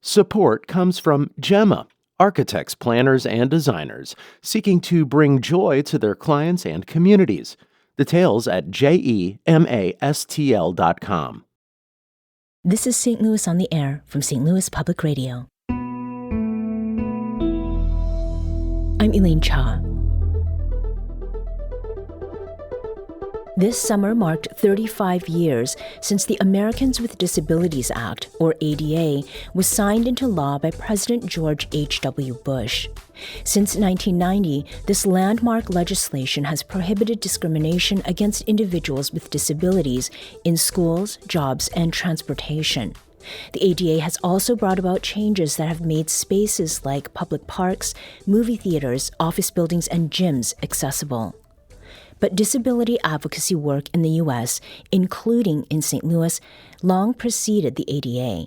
Support comes from Gemma, architects, planners, and designers seeking to bring joy to their clients and communities. Details at gemastl.com. This is St. Louis on the Air from St. Louis Public Radio. I'm Elaine Cha. This summer marked 35 years since the Americans with Disabilities Act, or ADA, was signed into law by President George H.W. Bush. Since 1990, this landmark legislation has prohibited discrimination against individuals with disabilities in schools, jobs, and transportation. The ADA has also brought about changes that have made spaces like public parks, movie theaters, office buildings, and gyms accessible. But disability advocacy work in the U.S., including in St. Louis, long preceded the ADA.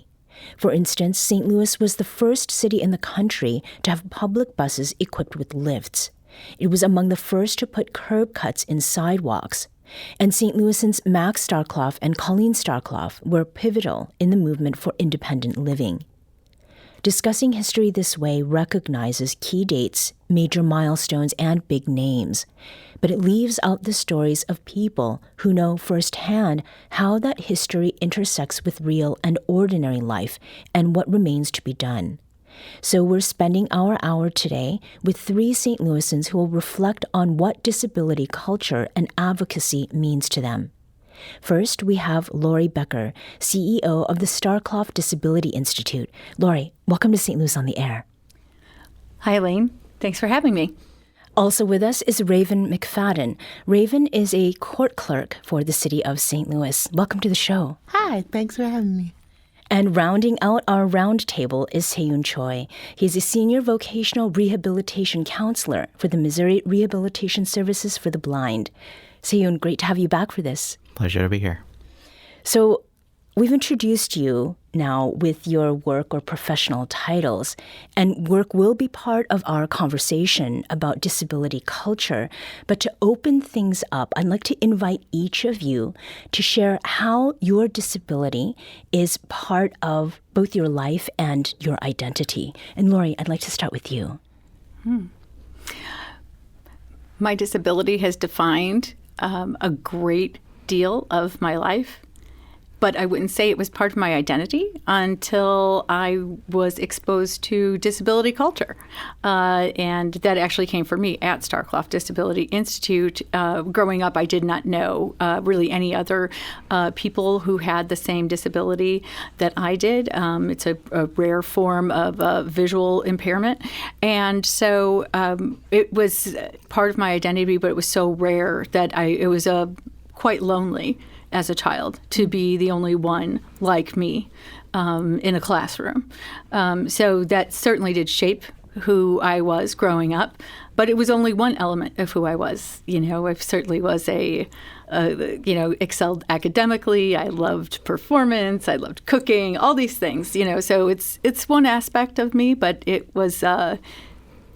For instance, St. Louis was the first city in the country to have public buses equipped with lifts. It was among the first to put curb cuts in sidewalks. And St. Louisans Max Starkloff and Colleen Starkloff were pivotal in the movement for independent living. Discussing history this way recognizes key dates, major milestones, and big names, but it leaves out the stories of people who know firsthand how that history intersects with real and ordinary life and what remains to be done. So we're spending our hour today with three St. Louisans who will reflect on what disability culture and advocacy means to them. First, we have Lori Becker, CEO of the Starkloff Disability Institute. Lori, welcome to St. Louis on the Air. Hi, Elaine. Thanks for having me. Also with us is Raven McFadden. Raven is a court clerk for the city of St. Louis. Welcome to the show. Hi, thanks for having me. And rounding out our round table is Seyoon Choi. He's a senior vocational rehabilitation counselor for the Missouri Rehabilitation Services for the Blind. Seyoon, great to have you back for this. Pleasure to be here. So we've introduced you now with your work or professional titles, and work will be part of our conversation about disability culture. But to open things up, I'd like to invite each of you to share how your disability is part of both your life and your identity. And Lori, I'd like to start with you. My disability has defined a great deal of my life, but I wouldn't say it was part of my identity until I was exposed to disability culture. And that actually came for me at Starkloff Disability Institute. Growing up, I did not know really any other people who had the same disability that I did. It's a rare form of visual impairment. And so it was part of my identity, but it was so rare that it was quite lonely as a child to be the only one like me in a classroom. So that certainly did shape who I was growing up, but it was only one element of who I was. You know, I certainly was excelled academically. I loved performance. I loved cooking, all these things, so it's one aspect of me, but it was,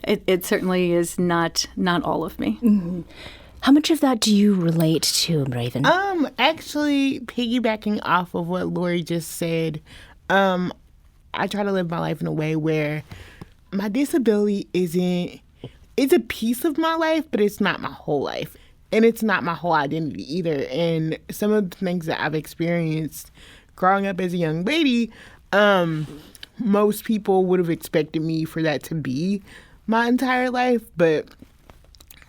it certainly is not all of me. Mm-hmm. How much of that do you relate to, Raven? Actually, piggybacking off of what Lori just said, I try to live my life in a way where my disability it's a piece of my life, but it's not my whole life. And it's not my whole identity either. And some of the things that I've experienced growing up as a young lady, most people would have expected me for that to be my entire life, but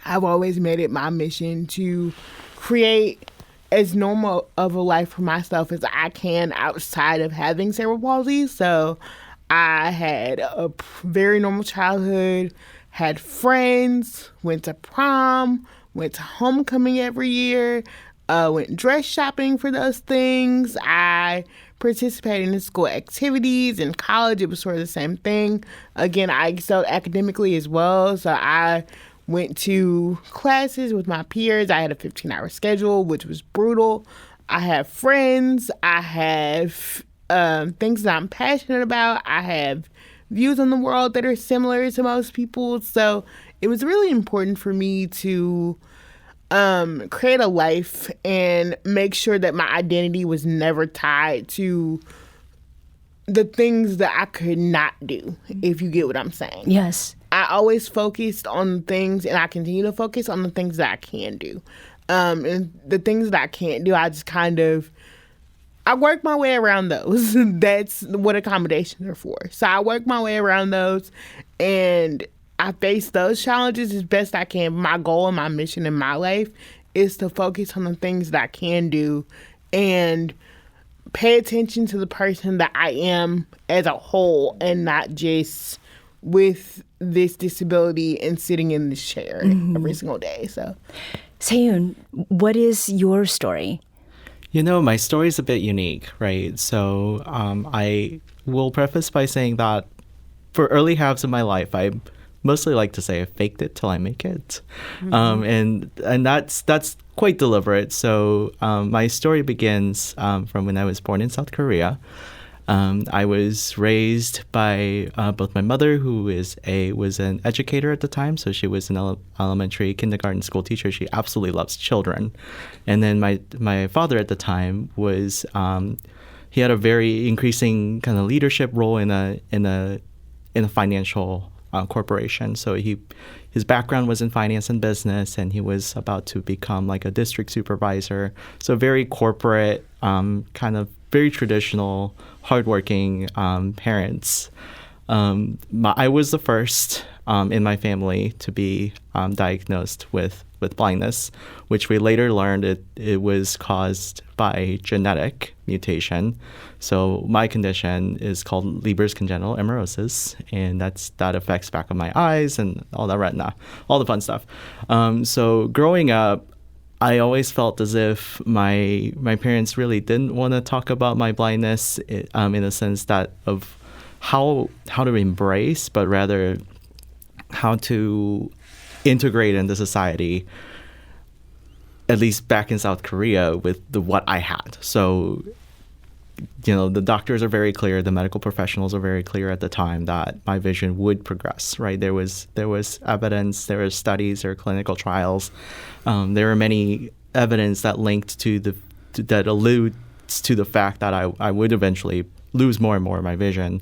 I've always made it my mission to create as normal of a life for myself as I can outside of having cerebral palsy. So I had a very normal childhood, had friends, went to prom, went to homecoming every year, went dress shopping for those things. I participated in school activities. In college, it was sort of the same thing. Again, I excelled academically as well, so I went to classes with my peers. I had a 15-hour schedule, which was brutal. I have friends. I have things that I'm passionate about. I have views on the world that are similar to most people. So it was really important for me to create a life and make sure that my identity was never tied to the things that I could not do, if you get what I'm saying. Yes. I always focused on things, and I continue to focus on the things that I can do. And the things that I can't do, I just I work my way around those. That's what accommodations are for. So I work my way around those, and I face those challenges as best I can. My goal and my mission in my life is to focus on the things that I can do and pay attention to the person that I am as a whole, and not just with this disability and sitting in this chair every single day. So, Seyoon, what is your story? My story is a bit unique, right? So I will preface by saying that for early halves of my life, I mostly like to say I faked it till I make it. And that's quite deliberate. So my story begins from when I was born in South Korea. I was raised by both my mother, who was an educator at the time, so she was an elementary kindergarten school teacher. She absolutely loves children. And then my father at the time was he had a very increasing kind of leadership role in a financial corporation. So his background was in finance and business, and he was about to become like a district supervisor. So very corporate, kind of very traditional, hardworking parents. I was the first in my family to be diagnosed with blindness, which we later learned it was caused by genetic mutation. So my condition is called Leber's congenital amaurosis, and that affects back of my eyes and all the retina, all the fun stuff. So growing up, I always felt as if my parents really didn't want to talk about my blindness in a sense that of how to embrace, but rather how to integrate into society, at least back in South Korea, with what I had. So, the doctors are very clear, the medical professionals are very clear at the time that my vision would progress, right? There was evidence, there were studies, there were clinical trials. There were many evidence that linked that alludes to the fact that I would eventually lose more and more of my vision.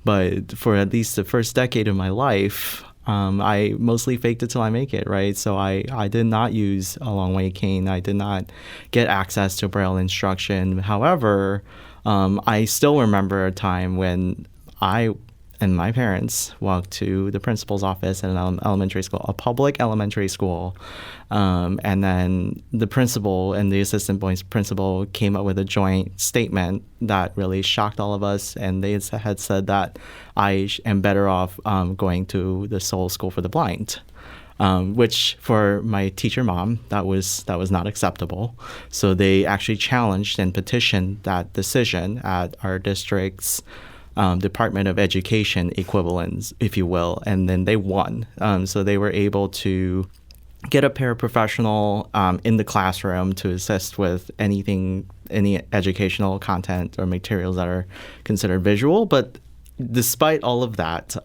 But for at least the first decade of my life, I mostly faked it till I make it, right? So I did not use a long way cane. I did not get access to Braille instruction. However, I still remember a time when I and my parents walked to the principal's office in an elementary school, a public elementary school. And then the principal and the assistant vice principal came up with a joint statement that really shocked all of us. And they had said that I am better off going to the Seoul School for the Blind. Which for my teacher mom, that was not acceptable. So they actually challenged and petitioned that decision at our district's Department of Education equivalents, if you will, and then they won. So they were able to get a paraprofessional in the classroom to assist with any educational content or materials that are considered visual. But despite all of that,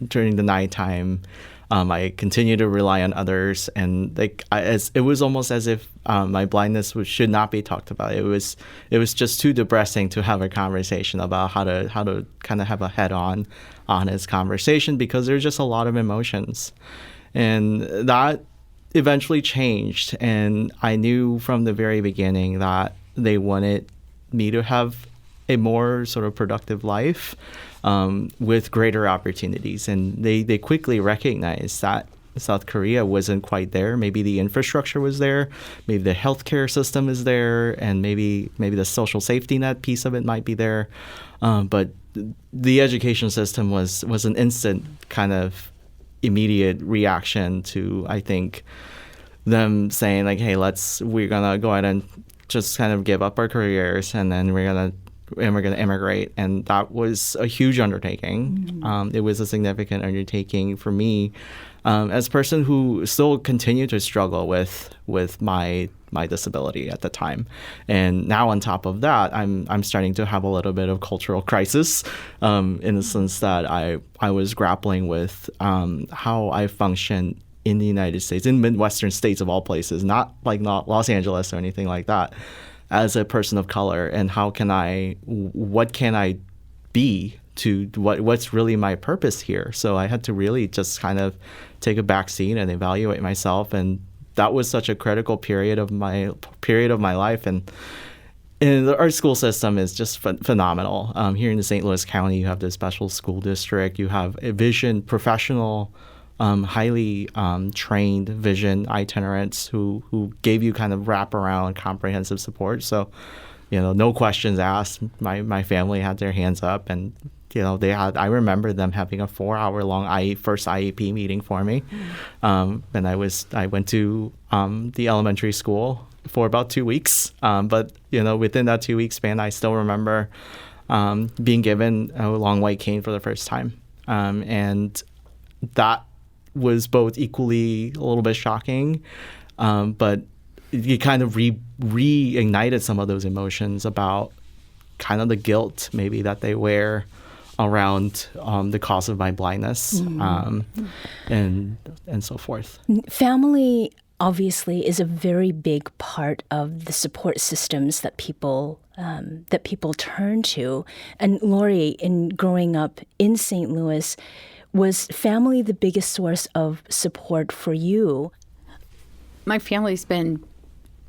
during the nighttime, I continued to rely on others, and it was almost as if my blindness should not be talked about. It was just too depressing to have a conversation about how to kind of have a head-on, honest conversation, because there's just a lot of emotions, and that eventually changed. And I knew from the very beginning that they wanted me to have a more sort of productive life with greater opportunities. And they quickly recognized that South Korea wasn't quite there. Maybe the infrastructure was there, maybe the healthcare system is there, and maybe the social safety net piece of it might be there. But the education system was an instant kind of immediate reaction to, I think, them saying like, hey, we're gonna go ahead and just kind of give up our careers, and then we're gonna immigrate. And that was a huge undertaking. It was a significant undertaking for me as a person who still continued to struggle with my disability at the time. And now on top of that, I'm starting to have a little bit of cultural crisis in the sense that I was grappling with how I function in the United States, in Midwestern states of all places, not Los Angeles or anything like that, as a person of color, and what can I be to what's really my purpose here. So I had to really just kind of take a back seat and evaluate myself. And that was such a critical period of my life. And our school system is just phenomenal. Here in the St. Louis County, you have the special school district. You have a vision professional, highly trained vision itinerants who gave you kind of wraparound comprehensive support. So, no questions asked. My family had their hands up, and I remember them having a 4-hour-long first IEP meeting for me. And I went to the elementary school for about 2 weeks. But within that 2-week span, I still remember being given a long white cane for the first time. And that was both equally a little bit shocking, but you kind of reignited some of those emotions about kind of the guilt maybe that they wear around the cause of my blindness, and so forth. Family obviously is a very big part of the support systems that people turn to. And Lori, in growing up in St. Louis, was family the biggest source of support for you? My family's been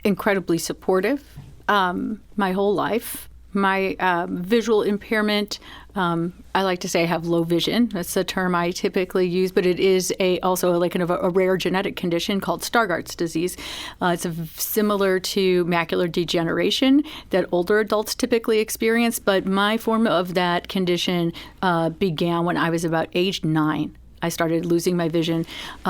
incredibly supportive my whole life. My visual impairment, I like to say I have low vision. That's the term I typically use, but it is also like a rare genetic condition called Stargardt's disease. It's similar to macular degeneration that older adults typically experience, but my form of that condition began when I was about age 9. I started losing my vision.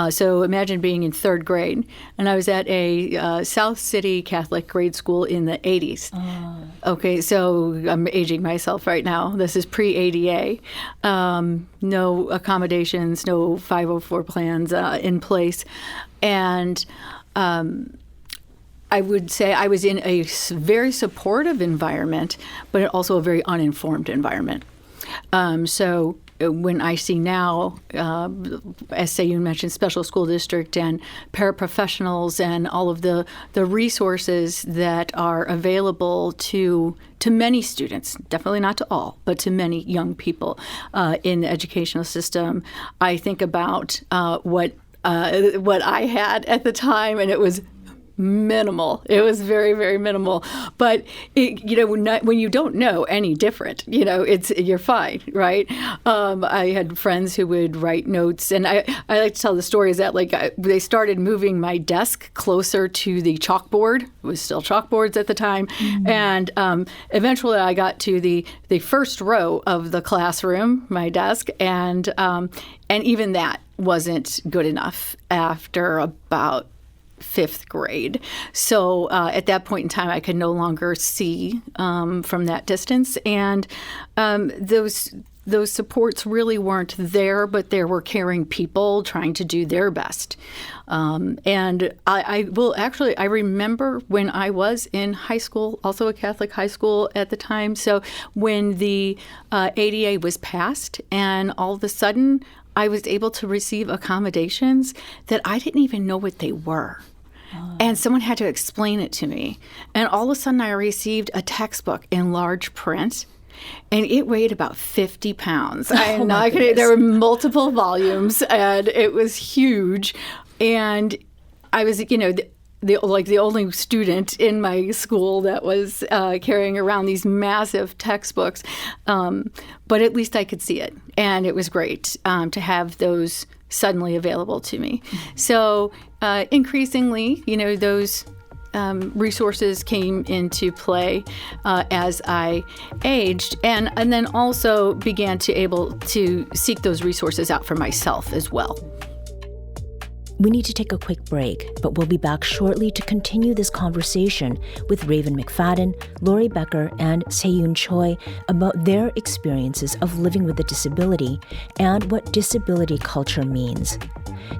So imagine being in 3rd grade. And I was at a South City Catholic grade school in the 80s. Oh. Okay, so I'm aging myself right now. This is pre-ADA. No accommodations, no 504 plans in place. And I would say I was in a very supportive environment, but also a very uninformed environment. So when I see now, as Seyoon mentioned, special school district and paraprofessionals and all of the resources that are available to many students, definitely not to all, but to many young people in the educational system, I think about what I had at the time, and it was minimal. It was very, very minimal. But when you don't know any different, you're fine, right? I had friends who would write notes, and I like to tell the story is that they started moving my desk closer to the chalkboard. It was still chalkboards at the time, and eventually I got to the first row of the classroom, my desk, and even that wasn't good enough after about 5th grade. So at that point in time, I could no longer see from that distance. And those supports really weren't there, but there were caring people trying to do their best. And I remember when I was in high school, also a Catholic high school at the time. So when the ADA was passed, and all of a sudden I was able to receive accommodations that I didn't even know what they were. And someone had to explain it to me. And all of a sudden I received a textbook in large print, and it weighed about 50 pounds. There were multiple volumes, and it was huge. And I was, the only student in my school that was carrying around these massive textbooks. But at least I could see it. And it was great to have those suddenly available to me. So increasingly, those resources came into play as I aged, and then also began to able to seek those resources out for myself as well. We need to take a quick break, but we'll be back shortly to continue this conversation with Raven McFadden, Lori Becker, and Seyoon Choi about their experiences of living with a disability and what disability culture means.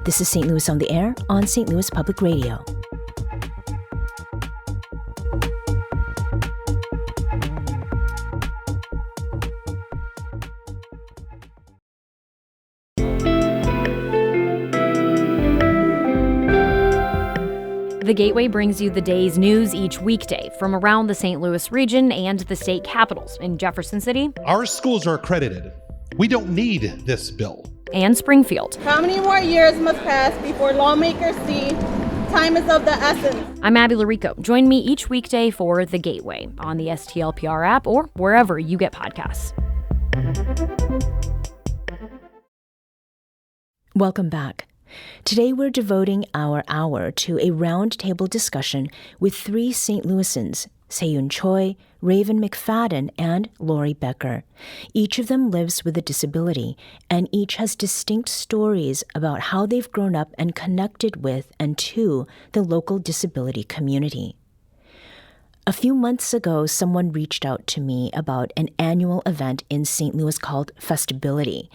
This is St. Louis on the Air on St. Louis Public Radio. The Gateway brings you the day's news each weekday from around the St. Louis region and the state capitals in Jefferson City. Our schools are accredited. We don't need this bill. And Springfield. How many more years must pass before lawmakers see time is of the essence? I'm Abby Larico. Join me each weekday for The Gateway on the STLPR app or wherever you get podcasts. Welcome back. Today we're devoting our hour to a roundtable discussion with three St. Louisans, Seyoon Choi, Raven McFadden, and Lori Becker. Each of them lives with a disability, and each has distinct stories about how they've grown up and connected with and to the local disability community. A few months ago, someone reached out to me about an annual event in St. Louis called Festibility.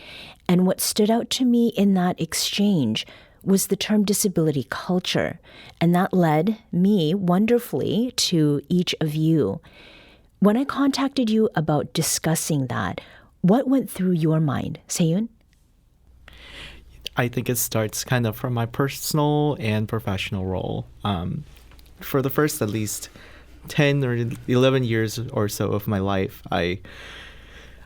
And what stood out to me in that exchange was the term disability culture. And that led me wonderfully to each of you. When I contacted you about discussing that, what went through your mind? Seyoon? I think it starts kind of from my personal and professional role. For the first at least 10 or 11 years or so of my life, I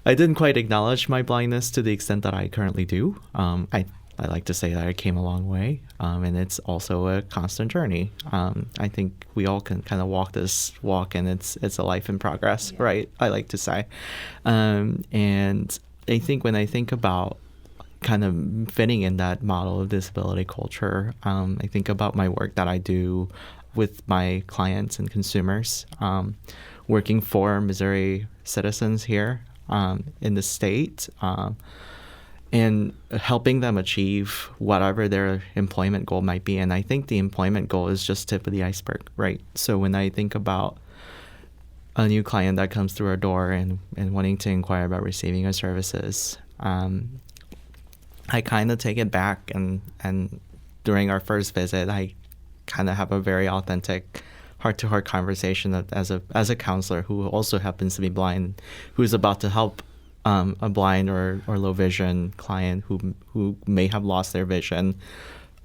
didn't quite acknowledge my blindness to the extent that I currently do. I like to say that I came a long way, and it's also a constant journey. I think we all can kind of walk this walk, and it's a life in progress, right? I like to say. And I think when I think about kind of fitting in that model of disability culture, I think about my work that I do with my clients and consumers, working for Missouri citizens here in the state, and helping them achieve whatever their employment goal might be. And I think the employment goal is just tip of the iceberg, right? So when I think about a new client that comes through our door and wanting to inquire about receiving our services, I kind of take it back, and during our first visit, I kind of have a very authentic heart-to-heart conversation as a counselor who also happens to be blind, who's about to help a blind or low vision client who may have lost their vision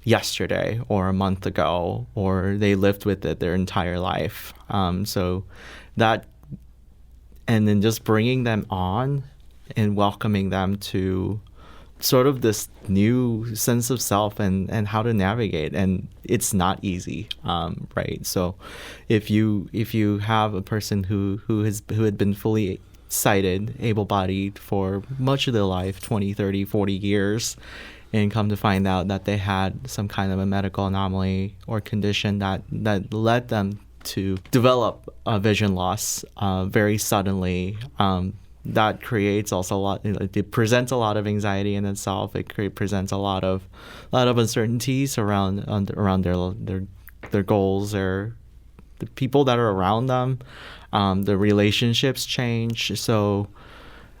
yesterday or a month ago, or they lived with it their entire life. So that, and then just bringing them on and welcoming them to sort of this new sense of self and how to navigate, and it's not easy, right? So if you have a person who had been fully sighted, able-bodied for much of their life, 20, 30, 40 years, and come to find out that they had some kind of a medical anomaly or condition that led them to develop a vision loss very suddenly, that creates also a lot. It presents a lot of anxiety in itself. It presents a lot of uncertainties around their goals, or the people that are around them. The relationships change. So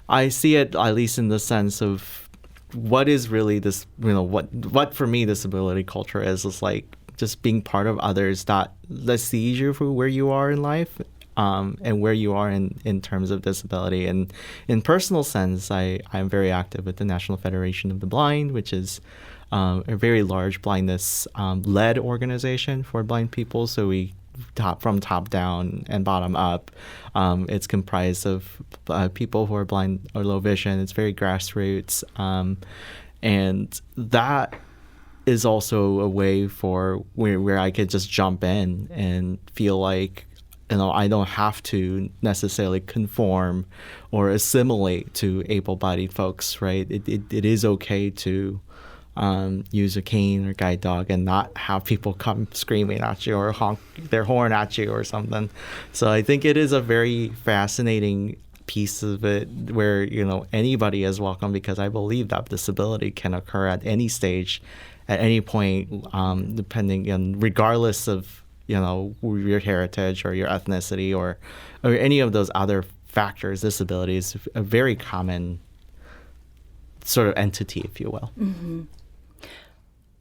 I see it, at least in the sense of what is really this. What for me disability culture is like just being part of others that sees you for where you are in life. And where you are in terms of disability. And in personal sense, I'm very active with the National Federation of the Blind, which is a very large blindness led organization for blind people. So we from top down and bottom up. It's comprised of people who are blind or low vision. It's very grassroots. And that is also a way for where I could just jump in and feel like, I don't have to necessarily conform or assimilate to able-bodied folks, right? It is okay to use a cane or guide dog and not have people come screaming at you or honk their horn at you or something. So I think it is a very fascinating piece of it where, anybody is welcome, because I believe that disability can occur at any stage, at any point, depending on, regardless of your heritage or your ethnicity or any of those other factors. Disability is a very common sort of entity, if you will. Mm-hmm.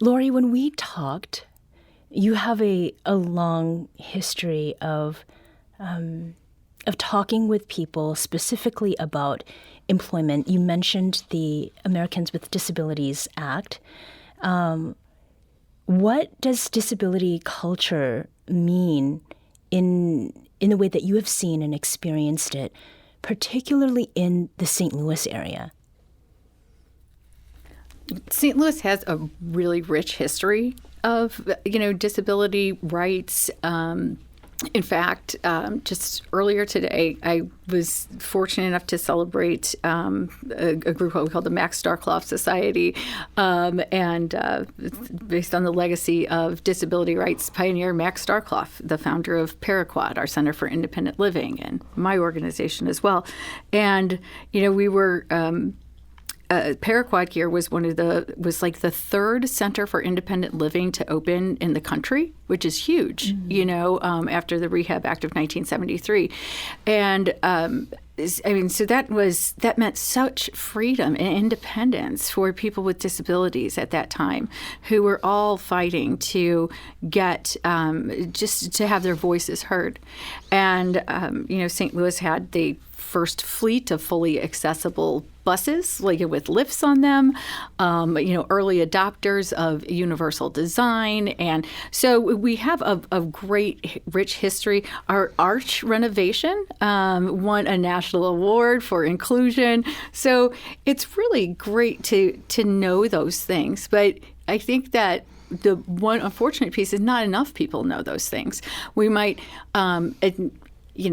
Lori, when we talked, you have a long history of talking with people specifically about employment. You mentioned the Americans with Disabilities Act. What does disability culture mean in the way that you have seen and experienced it, particularly in the St. Louis area? St. Louis has a really rich history of, disability rights. In fact, just earlier today, I was fortunate enough to celebrate a group what we call the Max Starkloff Society, and based on the legacy of disability rights pioneer Max Starkloff, the founder of Paraquat, our Center for Independent Living, and my organization as well. And, we were... Paraquat here was was like the third center for independent living to open in the country, which is huge, after the Rehab Act of 1973. And so that meant such freedom and independence for people with disabilities at that time, who were all fighting to get just to have their voices heard. And St. Louis had the first fleet of fully accessible buses, like with lifts on them, early adopters of universal design. And so we have a great, rich history. Our arch renovation won a national award for inclusion. So it's really great to know those things. But I think that the one unfortunate piece is not enough people know those things. We might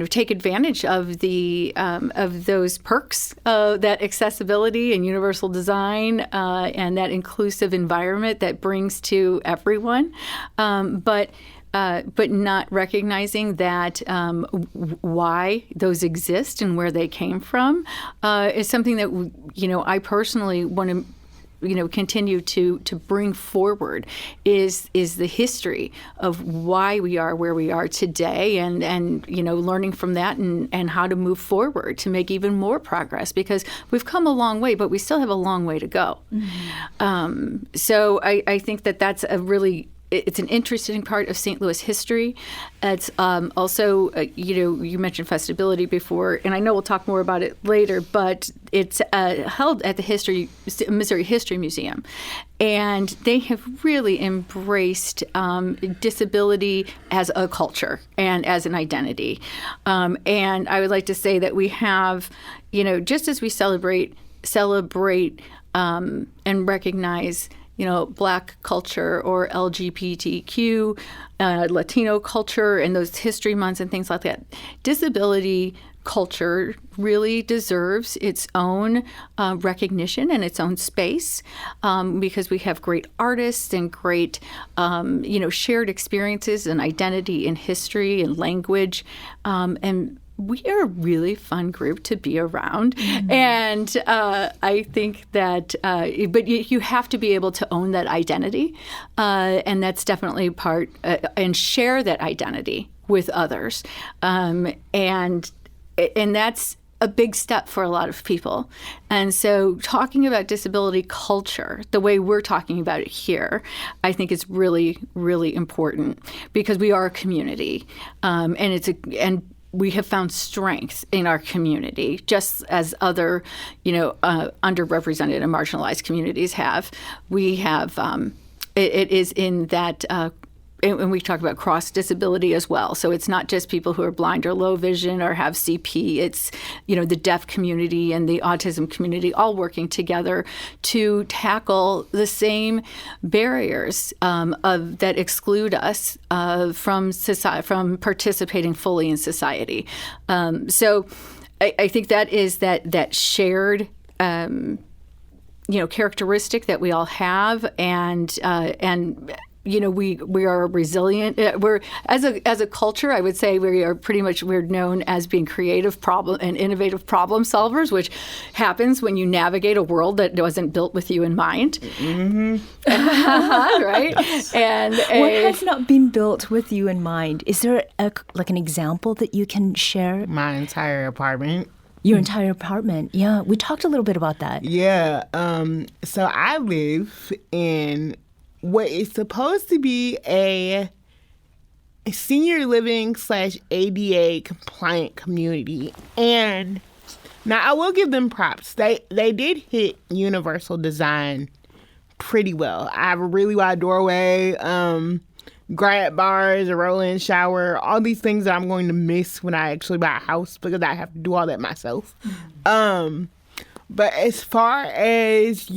take advantage of the of those perks, that accessibility and universal design, and that inclusive environment that brings to everyone, but not recognizing that why those exist and where they came from is something that I personally want to continue to bring forward is the history of why we are where we are today, and learning from that and how to move forward to make even more progress, because we've come a long way, but we still have a long way to go. Mm-hmm. So I think that's it's an interesting part of St. Louis history. It's also, you mentioned festibility before, and I know we'll talk more about it later, but it's held at the Missouri History Museum. And they have really embraced disability as a culture and as an identity. And I would like to say that we have, just as we celebrate and recognize Black culture or LGBTQ, Latino culture, and those history months and things like that. Disability culture really deserves its own recognition and its own space, because we have great artists and great, shared experiences and identity and history and language, and we are a really fun group to be around. Mm-hmm. And I think that, but you have to be able to own that identity. And that's definitely part, and share that identity with others. And that's a big step for a lot of people. And so talking about disability culture, the way we're talking about it here, I think is really, really important, because we are a community. And we have found strength in our community, just as other, underrepresented and marginalized communities have. We have, it is in that, and we talk about cross disability as well. So it's not just people who are blind or low vision or have CP. It's, the deaf community and the autism community all working together to tackle the same barriers that exclude us from participating fully in society. So I think that is that shared characteristic that we all have, and we are resilient. We're as a culture, I would say we're known as being creative and innovative problem solvers, which happens when you navigate a world that wasn't built with you in mind. Mm-hmm. Right? And what has not been built with you in mind? Is there an example that you can share? My entire apartment. Your entire apartment. Yeah, we talked a little bit about that. Yeah. So I live in what is supposed to be a senior living / ADA compliant community. And now I will give them props. They did hit universal design pretty well. I have a really wide doorway, grab bars, a roll-in shower, all these things that I'm going to miss when I actually buy a house because I have to do all that myself. But as far as,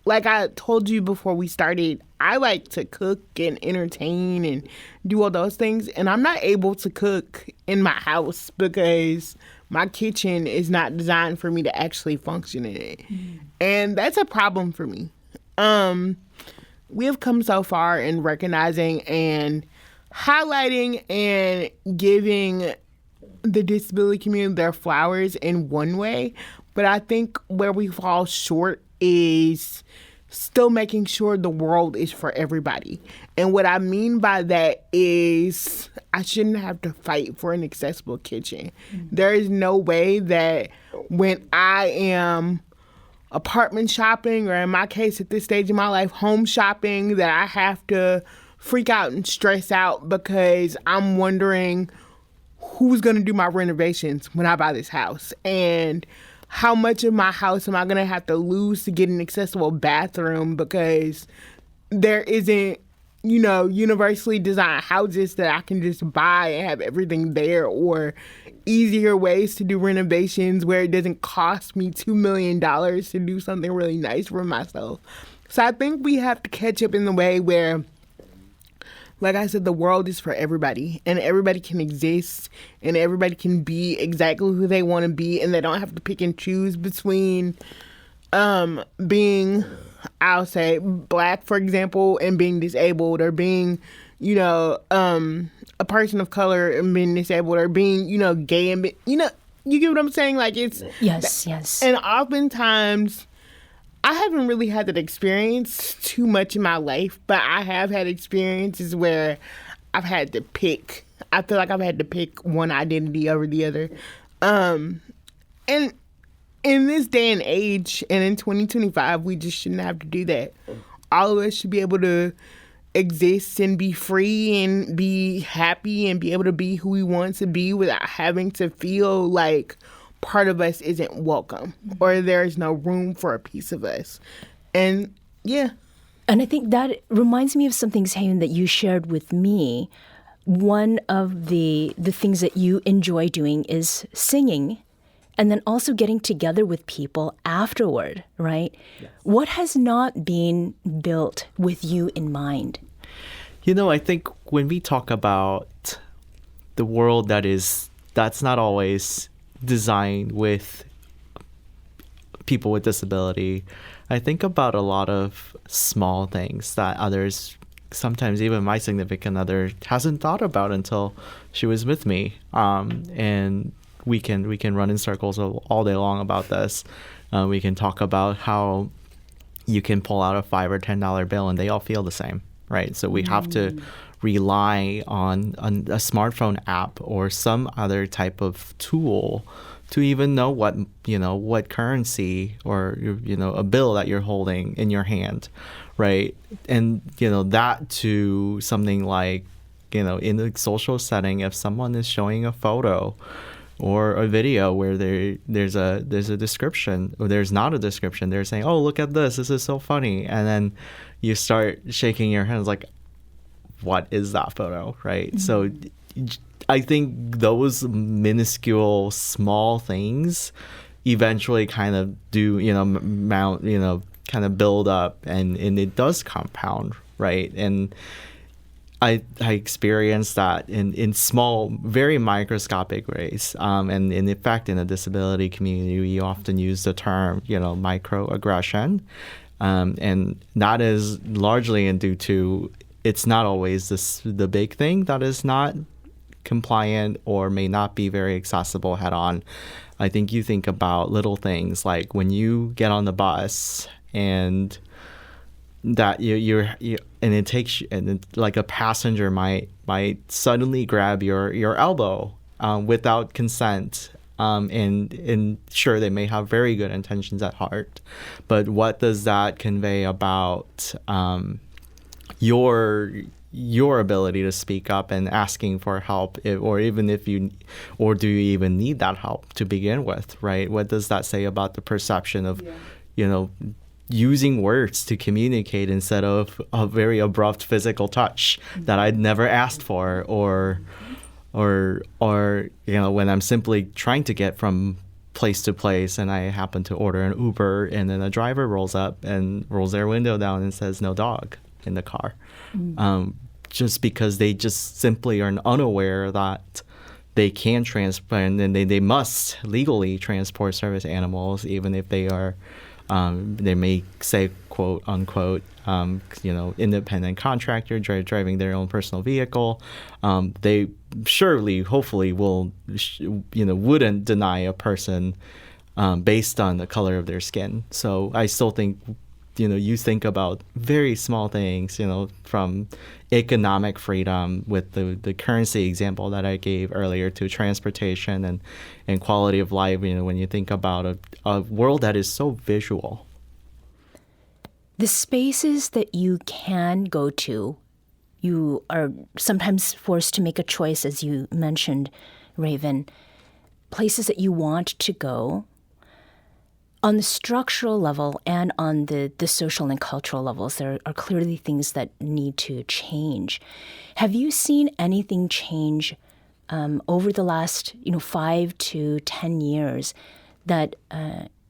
like I told you before we started, I like to cook and entertain and do all those things. And I'm not able to cook in my house because my kitchen is not designed for me to actually function in it. And that's a problem for me. We have come so far in recognizing and highlighting and giving the disability community their flowers in one way. But I think where we fall short is still making sure the world is for everybody. And what I mean by that is I shouldn't have to fight for an accessible kitchen. There is no way that when I am apartment shopping, or in my case at this stage of my life, home shopping, that I have to freak out and stress out because I'm wondering who's going to do my renovations when I buy this house. And how much of my house am I going to have to lose to get an accessible bathroom because there isn't, universally designed houses that I can just buy and have everything there, or easier ways to do renovations where it doesn't cost me $2 million to do something really nice for myself. So I think we have to catch up in the way where, like I said, the world is for everybody, and everybody can exist, and everybody can be exactly who they want to be, and they don't have to pick and choose between being, I'll say, Black, for example, and being disabled, or being, a person of color and being disabled, or being, gay and you get what I'm saying? Like, it's... Yes. And oftentimes, I haven't really had that experience too much in my life, but I have had experiences where I've had to pick. I feel like I've had to pick one identity over the other. And in this day and age, and in 2025, we just shouldn't have to do that. All of us should be able to exist and be free and be happy and be able to be who we want to be without having to feel like part of us isn't welcome or there's no room for a piece of us. And yeah. And I think that reminds me of something, Seyoon, that you shared with me. One of the things that you enjoy doing is singing, and then also getting together with people afterward, right? Yes. What has not been built with you in mind? I think when we talk about the world that's not always designed with people with disability, I think about a lot of small things that others, sometimes even my significant other, hasn't thought about until she was with me. And we can run in circles all day long about this. We can talk about how you can pull out a $5 or $10 bill and they all feel the same, right? So we have to rely on a smartphone app or some other type of tool to even know what currency or a bill that you're holding in your hand, right? And that to something like in a social setting, if someone is showing a photo or a video where there's a description or there's not a description, they're saying, "Oh, look at this is so funny," and then you start shaking your hands like, what is that photo, right? So I think those minuscule small things eventually kind of do mount, kind of build up, and it does compound, right? And I experienced that in small, very microscopic ways. And in fact, in the disability community, we often use the term, microaggression. And that is largely due to it's not always the big thing that is not compliant or may not be very accessible head on. I think you think about little things like when you get on the bus and that you're and it takes and like a passenger might suddenly grab your elbow without consent, and sure, they may have very good intentions at heart, but what does that convey about your ability to speak up and asking for help, or even if you, or do you even need that help to begin with, right? What does that say about the perception of, using words to communicate instead of a very abrupt physical touch that I'd never asked for, or when I'm simply trying to get from place to place and I happen to order an Uber and then a driver rolls up and rolls their window down and says no dog in the car. Just because they just simply are unaware that they can transport and then they must legally transport service animals, even if they are, they may say, quote unquote, independent contractor driving their own personal vehicle. They surely, hopefully, wouldn't deny a person based on the color of their skin. So I still think, you think about very small things, from economic freedom with the currency example that I gave earlier to transportation and quality of life, when you think about a world that is so visual. The spaces that you can go to, you are sometimes forced to make a choice, as you mentioned, Raven, places that you want to go. On the structural level and on the social and cultural levels, there are clearly things that need to change. Have you seen anything change over the last 5 to 10 years that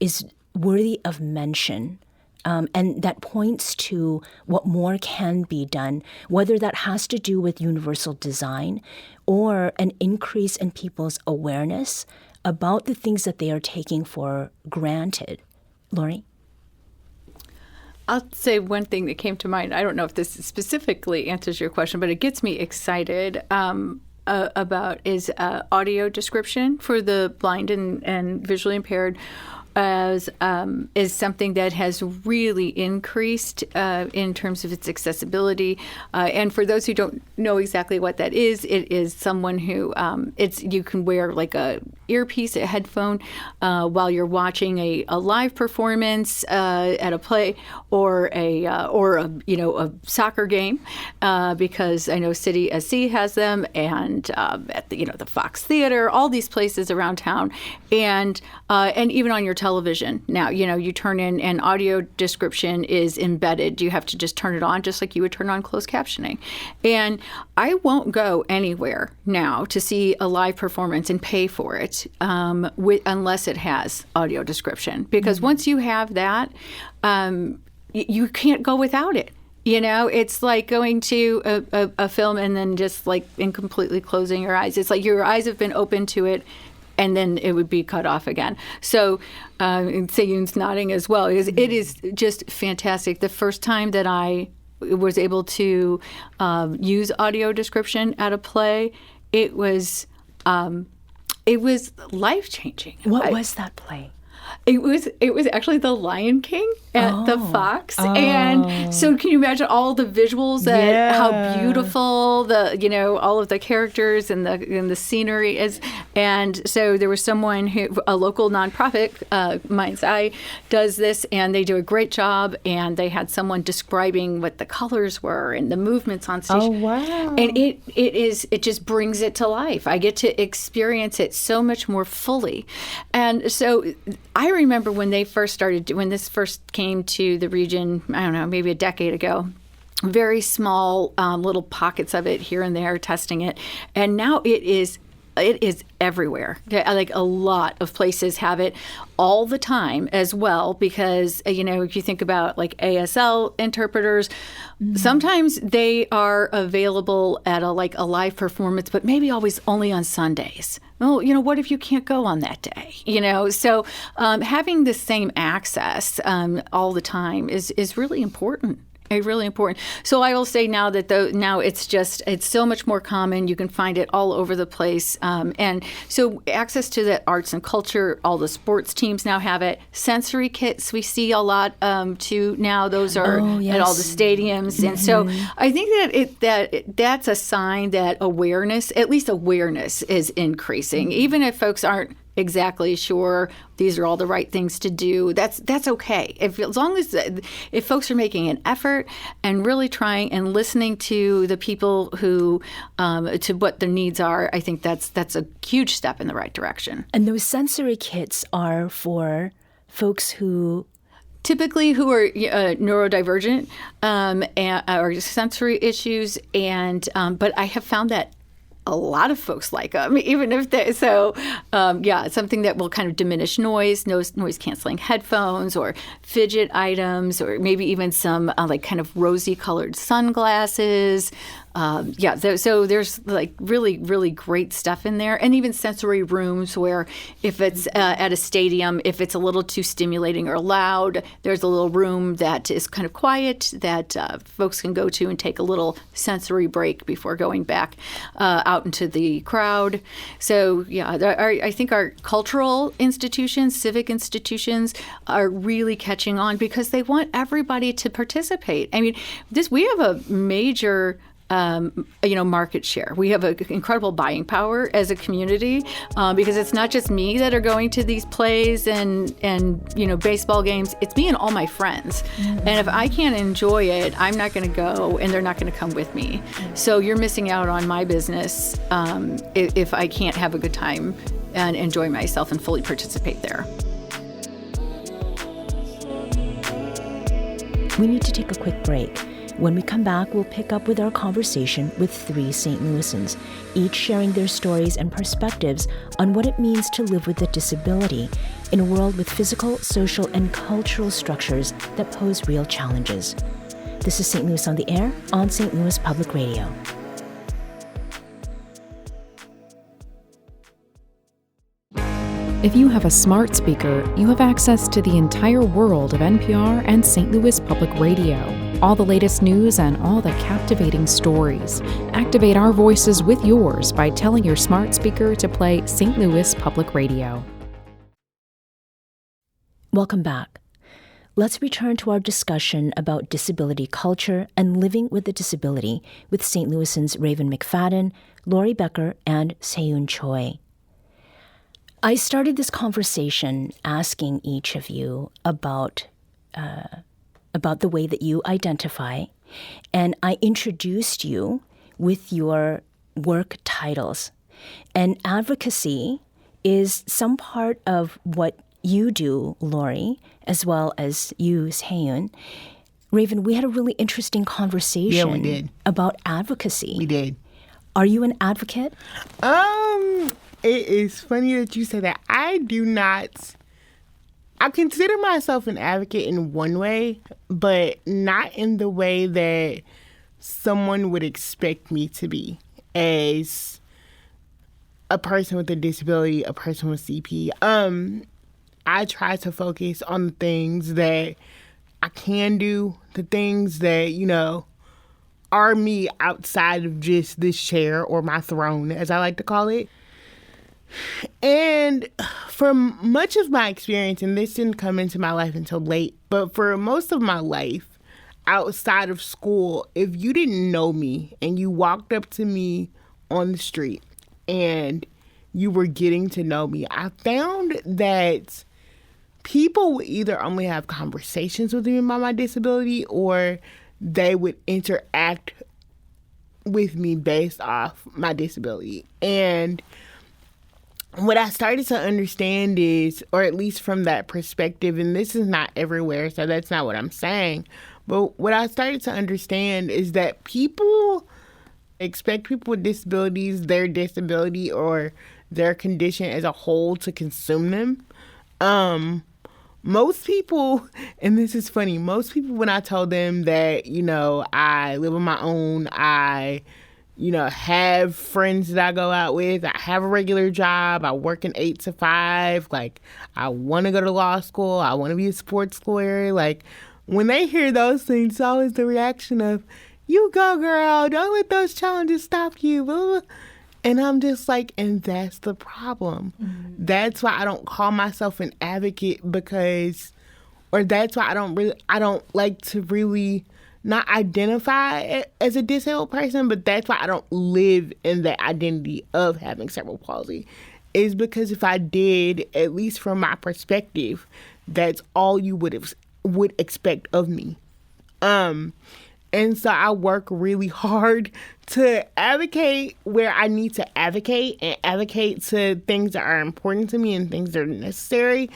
is worthy of mention and that points to what more can be done, whether that has to do with universal design or an increase in people's awareness about the things that they are taking for granted? Lori? I'll say one thing that came to mind. I don't know if this specifically answers your question, but it gets me excited about is audio description for the blind and visually impaired is something that has really increased in terms of its accessibility. And for those who don't know exactly what that is, it is someone who you can wear like a earpiece, a headphone, while you're watching a live performance at a play or a soccer game, because I know City SC has them, and at the Fox Theater, all these places around town, and even on your television now, you turn in and audio description is embedded. You have to just turn it on, just like you would turn on closed captioning. And I won't go anywhere now to see a live performance and pay for it unless it has audio description, because once you have that, you can't go without it. It's like going to a film and then just like completely closing your eyes. It's like your eyes have been open to it, and then it would be cut off again. So Seyoon's nodding as well. It is just fantastic. The first time that I was able to use audio description at a play, it was life-changing. What was that play? It was actually The Lion King at the Fox, and so can you imagine all the visuals how beautiful all of the characters and the scenery is. And so there was someone a local nonprofit, Mind's Eye, does this, and they do a great job. And they had someone describing what the colors were and the movements on stage. Oh wow! And it just brings it to life. I get to experience it so much more fully, and so I remember when this first came to the region, I don't know, maybe a decade ago, very small little pockets of it here and there, testing it. And now it is everywhere. Like a lot of places have it all the time as well, because, if you think about like ASL interpreters, sometimes they are available at a live performance, but maybe always only on Sundays. Well, what if you can't go on that day? So having the same access all the time is really important. Really important. So I will say now that now it's so much more common. You can find it all over the place. And so access to the arts and culture, all the sports teams now have it. Sensory kits we see a lot too now. Those are at all the stadiums. And so I think that's a sign that awareness, at least awareness, is increasing. Even if folks aren't exactly sure these are all the right things to do, that's okay. As long as if folks are making an effort and really trying and listening to the people who to what their needs are, I think that's a huge step in the right direction. And those sensory kits are for folks who typically who are neurodivergent or sensory issues, and but I have found that a lot of folks like them, even if they, something that will kind of diminish noise canceling headphones or fidget items, or maybe even some like kind of rosy colored sunglasses. So there's like really, really great stuff in there. And even sensory rooms where if it's at a stadium, if it's a little too stimulating or loud, there's a little room that is kind of quiet that folks can go to and take a little sensory break before going back out into the crowd. So, I think our cultural institutions, civic institutions are really catching on because they want everybody to participate. I mean, we have a major market share. We have an incredible buying power as a community because it's not just me that are going to these plays and baseball games. It's me and all my friends. Mm-hmm. And if I can't enjoy it, I'm not going to go, and they're not going to come with me. Mm-hmm. So you're missing out on my business if I can't have a good time and enjoy myself and fully participate there. We need to take a quick break. When we come back, we'll pick up with our conversation with 3 St. Louisans, each sharing their stories and perspectives on what it means to live with a disability in a world with physical, social, and cultural structures that pose real challenges. This is St. Louis on the Air on St. Louis Public Radio. If you have a smart speaker, you have access to the entire world of NPR and St. Louis Public Radio. All the latest news and all the captivating stories. Activate our voices with yours by telling your smart speaker to play St. Louis Public Radio. Welcome back. Let's return to our discussion about disability culture and living with a disability with St. Louisans Raven McFadden, Lori Becker, and Seyoon Choi. I started this conversation asking each of you about the way that you identify, and I introduced you with your work titles. And advocacy is some part of what you do, Lori, as well as you, Seyoon. Raven, we had a really interesting conversation about advocacy. We did. Are you an advocate? It is funny that you say that. I consider myself an advocate in one way, but not in the way that someone would expect me to be as a person with a disability, a person with CP. I try to focus on the things that I can do, the things that, are me outside of just this chair or my throne, as I like to call it. And for much of my experience, and this didn't come into my life until late, but for most of my life outside of school, if you didn't know me and you walked up to me on the street and you were getting to know me, I found that people would either only have conversations with me about my disability or they would interact with me based off my disability. And what I started to understand is, or at least from that perspective, and this is not everywhere, so that's not what I'm saying, but what I started to understand is that people expect people with disabilities, their disability or their condition as a whole, to consume them. Most people, and this is funny, most people, when I told them that, I live on my own, I have friends that I go out with, I have a regular job, I work an 8 to 5, I want to go to law school, I want to be a sports lawyer. When they hear those things, it's always the reaction of, you go, girl, don't let those challenges stop you, blah, blah. And I'm just and that's the problem. Mm-hmm. That's why I don't call myself an advocate that's why I don't like to really not identify as a disabled person, but that's why I don't live in that identity of having cerebral palsy. Is because if I did, at least from my perspective, that's all you would expect of me. And so I work really hard to advocate where I need to advocate and advocate to things that are important to me and things that are necessary.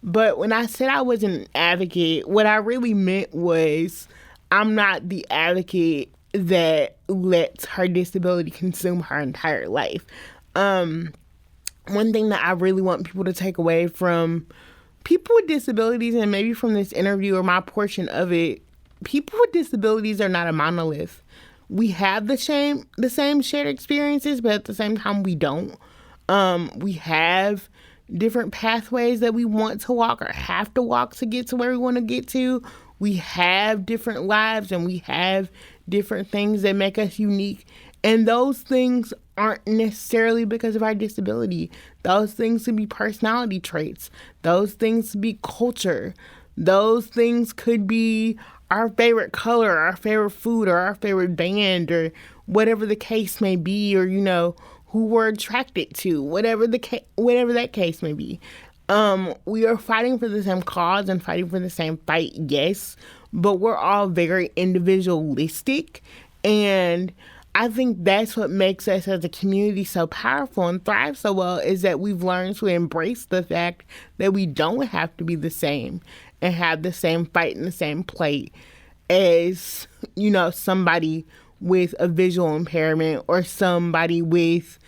But when I said I wasn't an advocate, what I really meant was I'm not the advocate that lets her disability consume her entire life. One thing that I really want people to take away from people with disabilities, and maybe from this interview or my portion of it, people with disabilities are not a monolith. We have the same shared experiences, but at the same time, we don't. We have different pathways that we want to walk or have to walk to get to where we want to get to. We have different lives and we have different things that make us unique. And those things aren't necessarily because of our disability. Those things could be personality traits. Those things could be culture. Those things could be our favorite color, our favorite food, or our favorite band, or whatever the case may be, or, who we're attracted to, whatever that case may be. We are fighting for the same cause and fighting for the same fight, yes, but we're all very individualistic, and I think that's what makes us as a community so powerful and thrive so well, is that we've learned to embrace the fact that we don't have to be the same and have the same fight and the same plight as, somebody with a visual impairment or somebody with,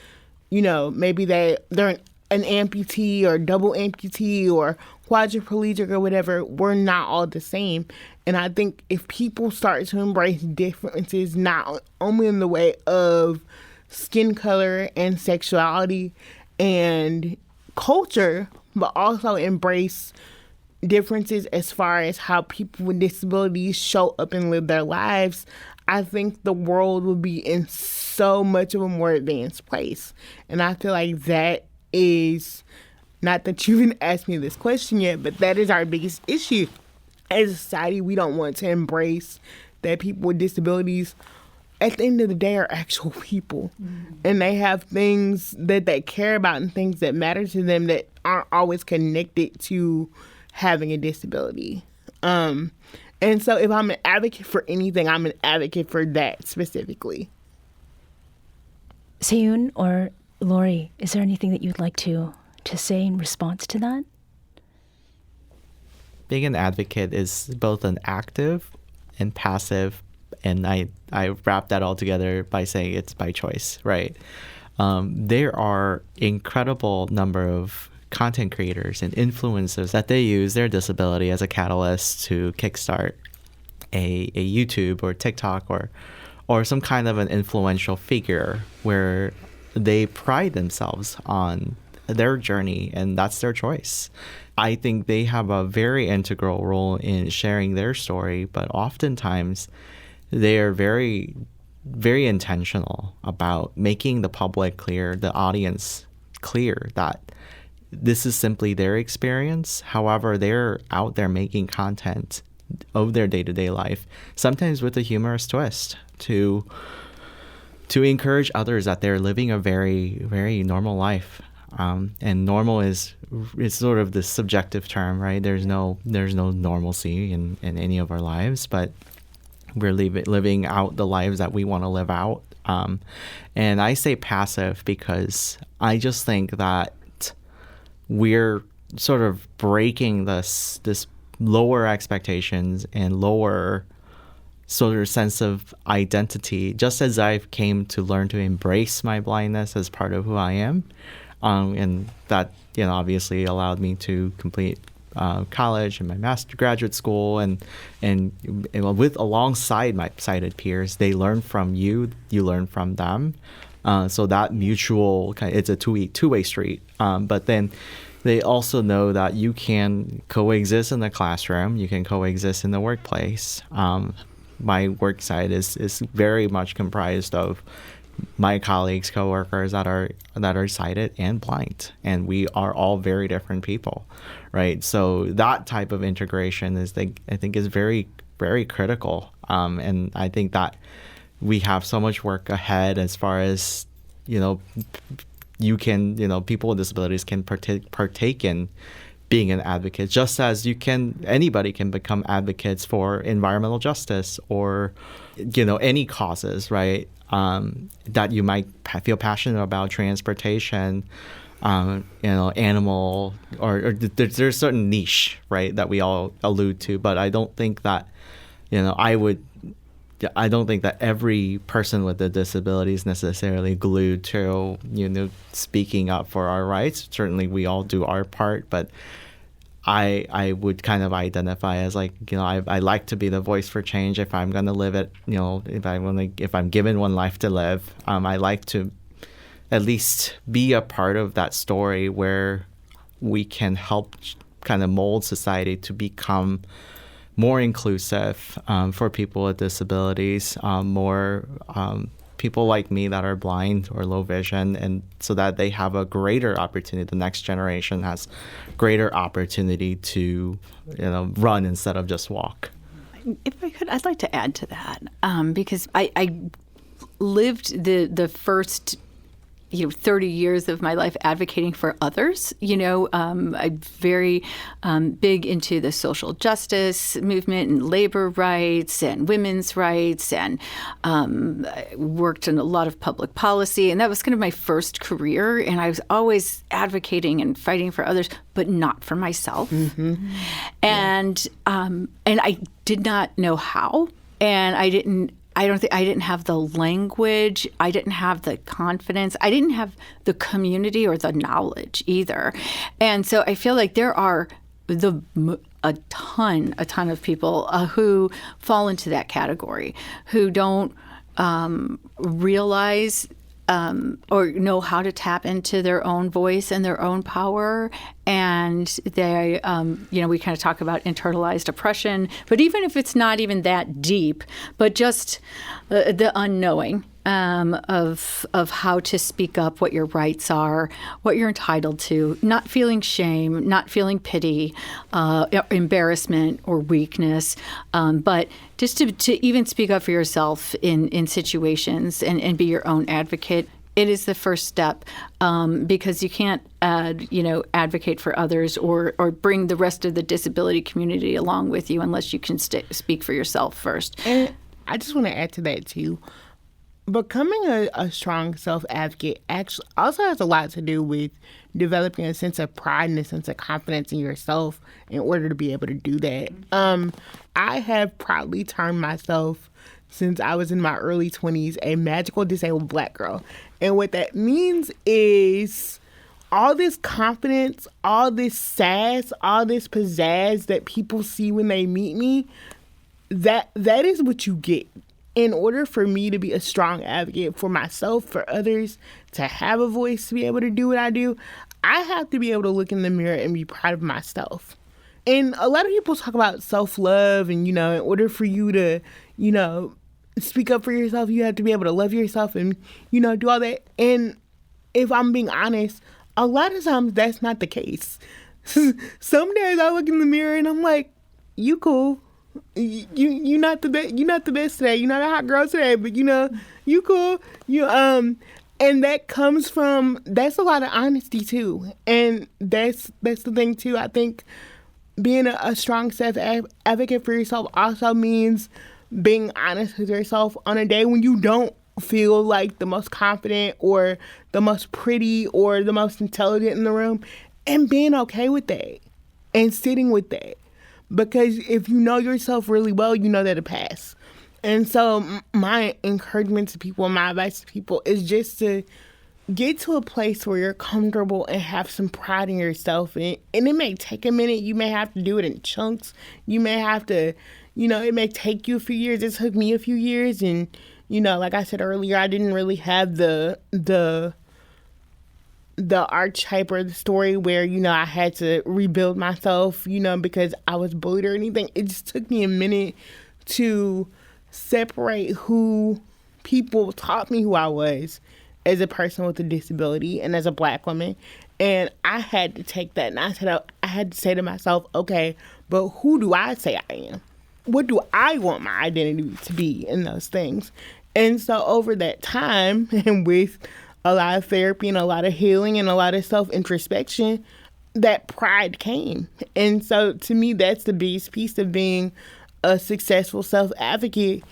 maybe they're an amputee or double amputee or quadriplegic or whatever. We're not all the same. And I think if people start to embrace differences, not only in the way of skin color and sexuality and culture, but also embrace differences as far as how people with disabilities show up and live their lives, I think the world will be in so much of a more advanced place. And I feel like that is, not that you even asked me this question yet, but that is our biggest issue. As a society, we don't want to embrace that people with disabilities, at the end of the day, are actual people. Mm-hmm. And they have things that they care about and things that matter to them that aren't always connected to having a disability. And so if I'm an advocate for anything, I'm an advocate for that specifically. Seyoon or Lori, is there anything that you'd like to say in response to that? Being an advocate is both an active and passive, and I wrap that all together by saying it's by choice, right? There are incredible number of content creators and influencers that they use their disability as a catalyst to kickstart a YouTube or TikTok or some kind of an influential figure where they pride themselves on their journey, and that's their choice. I think they have a very integral role in sharing their story, but oftentimes they are very, very intentional about making the public clear, the audience clear, that this is simply their experience. However, they're out there making content of their day-to-day life, sometimes with a humorous twist to encourage others that they're living a very, very normal life. And normal is sort of the subjective term, right? There's no normalcy in any of our lives, but we're living out the lives that we want to live out. And I say passive because I just think that we're sort of breaking this lower expectations and lower sort of sense of identity, just as I've came to learn to embrace my blindness as part of who I am. And that, obviously allowed me to complete college and my graduate school, and with alongside my sighted peers, they learn from you learn from them. So that mutual, it's a two-way street. But then they also know that you can coexist in the classroom, you can coexist in the workplace. My work site is very much comprised of my colleagues, coworkers that are sighted and blind, and we are all very different people, right? So that type of integration I think is very, very critical, and I think that we have so much work ahead as far as people with disabilities can partake in being an advocate, just as anybody can become advocates for environmental justice or any causes, right? That you might feel passionate about, transportation, animal, or there's a certain niche, right, that we all allude to. But I don't think that, I don't think that every person with a disability is necessarily glued to, speaking up for our rights. Certainly we all do our part, but I would kind of identify as I like to be the voice for change if I'm going to live it, if I'm given one life to live. I like to at least be a part of that story where we can help kind of mold society to become more inclusive for people with disabilities, more people like me that are blind or low vision, and so that they have a greater opportunity. The next generation has greater opportunity to, run instead of just walk. If I could, I'd like to add to that because I lived the first 30 years of my life advocating for others. I'm very big into the social justice movement and labor rights and women's rights, and I worked in a lot of public policy. And that was kind of my first career. And I was always advocating and fighting for others, but not for myself. Mm-hmm. And I did not know how. And I didn't have the language. I didn't have the confidence. I didn't have the community or the knowledge either. And so I feel like there are a ton of people who fall into that category, who don't realize or know how to tap into their own voice and their own power. And they, we kind of talk about internalized oppression, but even if it's not even that deep, but just the unknowing of how to speak up, what your rights are, what you're entitled to, not feeling shame, not feeling pity, embarrassment or weakness, but just to even speak up for yourself in situations and be your own advocate. It is the first step because you can't, advocate for others or bring the rest of the disability community along with you unless you can speak for yourself first. And I just want to add to that too. Becoming a strong self-advocate actually also has a lot to do with developing a sense of pride and a sense of confidence in yourself in order to be able to do that. I have proudly termed myself, since I was in my early 20s, a magical disabled Black girl. And what that means is all this confidence, all this sass, all this pizzazz that people see when they meet me, that is what you get. In order for me to be a strong advocate for myself, for others, to have a voice, to be able to do what I do, I have to be able to look in the mirror and be proud of myself. And a lot of people talk about self-love and, in order for you to, speak up for yourself, you have to be able to love yourself and, do all that. And if I'm being honest, a lot of times that's not the case. Some days I look in the mirror and I'm like, you cool. You're not the best. You're not the best today. You're not a hot girl today. But you cool. And that comes from, that's a lot of honesty too. And that's the thing too. I think being a strong self-advocate for yourself also means being honest with yourself on a day when you don't feel like the most confident or the most pretty or the most intelligent in the room, and being okay with that and sitting with that. Because if you know yourself really well, you know that'll pass. And so my encouragement to people, my advice to people is just to get to a place where you're comfortable and have some pride in yourself. And it may take a minute. You may have to do it in chunks. You may have to, it may take you a few years. It took me a few years. And, like I said earlier, I didn't really have the archetype or the story where, I had to rebuild myself, because I was bullied or anything. It just took me a minute to separate who people taught me who I was as a person with a disability and as a Black woman. And I had to take that and I had to say to myself, okay, but who do I say I am? What do I want my identity to be in those things? And so over that time, and with a lot of therapy and a lot of healing and a lot of self-introspection, that pride came. And so to me, that's the biggest piece of being a successful self-advocate,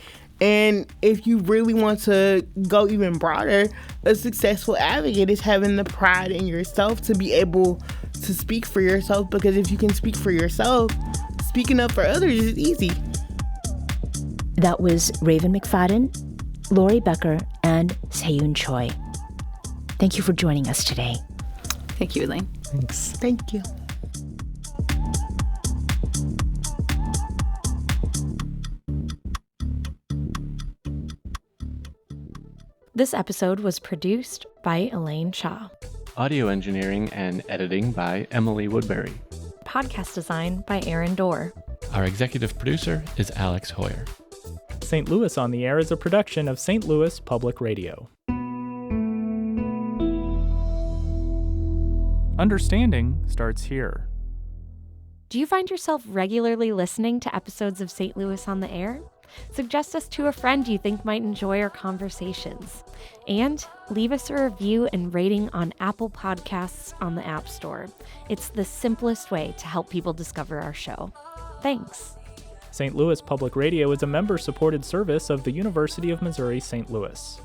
And if you really want to go even broader, a successful advocate is having the pride in yourself to be able to speak for yourself, because if you can speak for yourself, speaking up for others is easy. That was Raven McFadden, Lori Becker, and Seyoon Choi. Thank you for joining us today. Thank you, Elaine. Thanks. Thank you. This episode was produced by Elaine Shaw. Audio engineering and editing by Emily Woodbury. Podcast design by Aaron Dorr. Our executive producer is Alex Hoyer. St. Louis on the Air is a production of St. Louis Public Radio. Understanding starts here. Do you find yourself regularly listening to episodes of St. Louis on the Air? Suggest us to a friend you think might enjoy our conversations. And leave us a review and rating on Apple Podcasts on the App Store. It's the simplest way to help people discover our show. Thanks. St. Louis Public Radio is a member-supported service of the University of Missouri St. Louis.